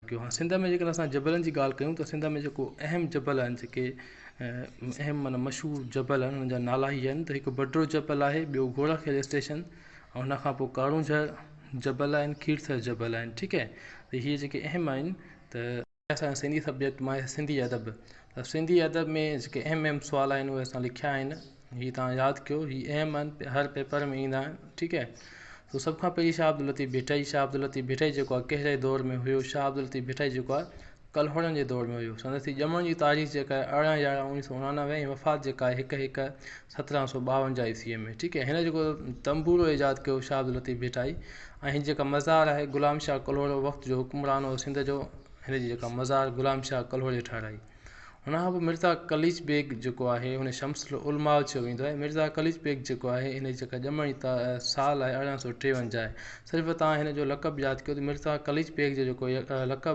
कयो। हाँ, सिंध में जेकर असां जबलनि जी ॻाल्हि कयूं त सिंध में जेको अहम जबल आहिनि, जेके अहम माना मशहूरु जबल आहिनि, उन्हनि जा नाला ही आहिनि त हिकु बड्रो जबल आहे, ॿियो घोड़ाखेल स्टेशन, ऐं हुन खां पोइ कारूंझर जबल आहिनि, खीरथर जबल आहिनि। ठीकु आहे, त इहे जेके अहम आहिनि त असांजो सिंधी सब्जेक्ट मां सिंधी अदब, त सिंधी अदब में जेके अहम सुवाल आहिनि उहे असां लिखिया आहिनि। हीअ तव्हां यादि कयो, हीअ अहम आहिनि, हर पेपर में ईंदा आहिनि। ठीकु आहे, तो सभ खां पहिरीं शाह अब्दुल लतीफ़ भिटई। शाह अब्दुल लतीफ़ भिटई जेको आहे कहिड़े दौर में हुयो? शाह अब्दुल लतीफ़ भिटई जेको आहे कलहोड़नि जे दौर में हुयो। संदसि ॼमण जी तारीख़ जेका आहे 11/11/1999 ऐं वफ़ात जेका आहे 1/1/1752 ईस्वीअ में। ठीकु आहे, हिन जेको तंबूरो ईजाद कयो शाह अब्दुल लतीफ़ भिटई, ऐं हिन जेका मज़ार आहे ग़ुलाम शाह कलहोरो वक़्त जो हुकुमरान हो सिंध जो, हिन जी जेका मज़ार ग़ुलाम शाह कलहोरे ठाराई। हुन खां पोइ मिर्ज़ा कलीच बेग जेको आहे हुन शम्सुल उलमा चयो वेंदो आहे। मिर्ज़ा कलीच बेग जेको आहे हिन जी जेका ॼमण जी साल आहे 1853 आहे। सिर्फ़ु तव्हां हिन जो लक़ब यादि कयो त मिर्ज़ा कलीच बेग जो जेको लक़ब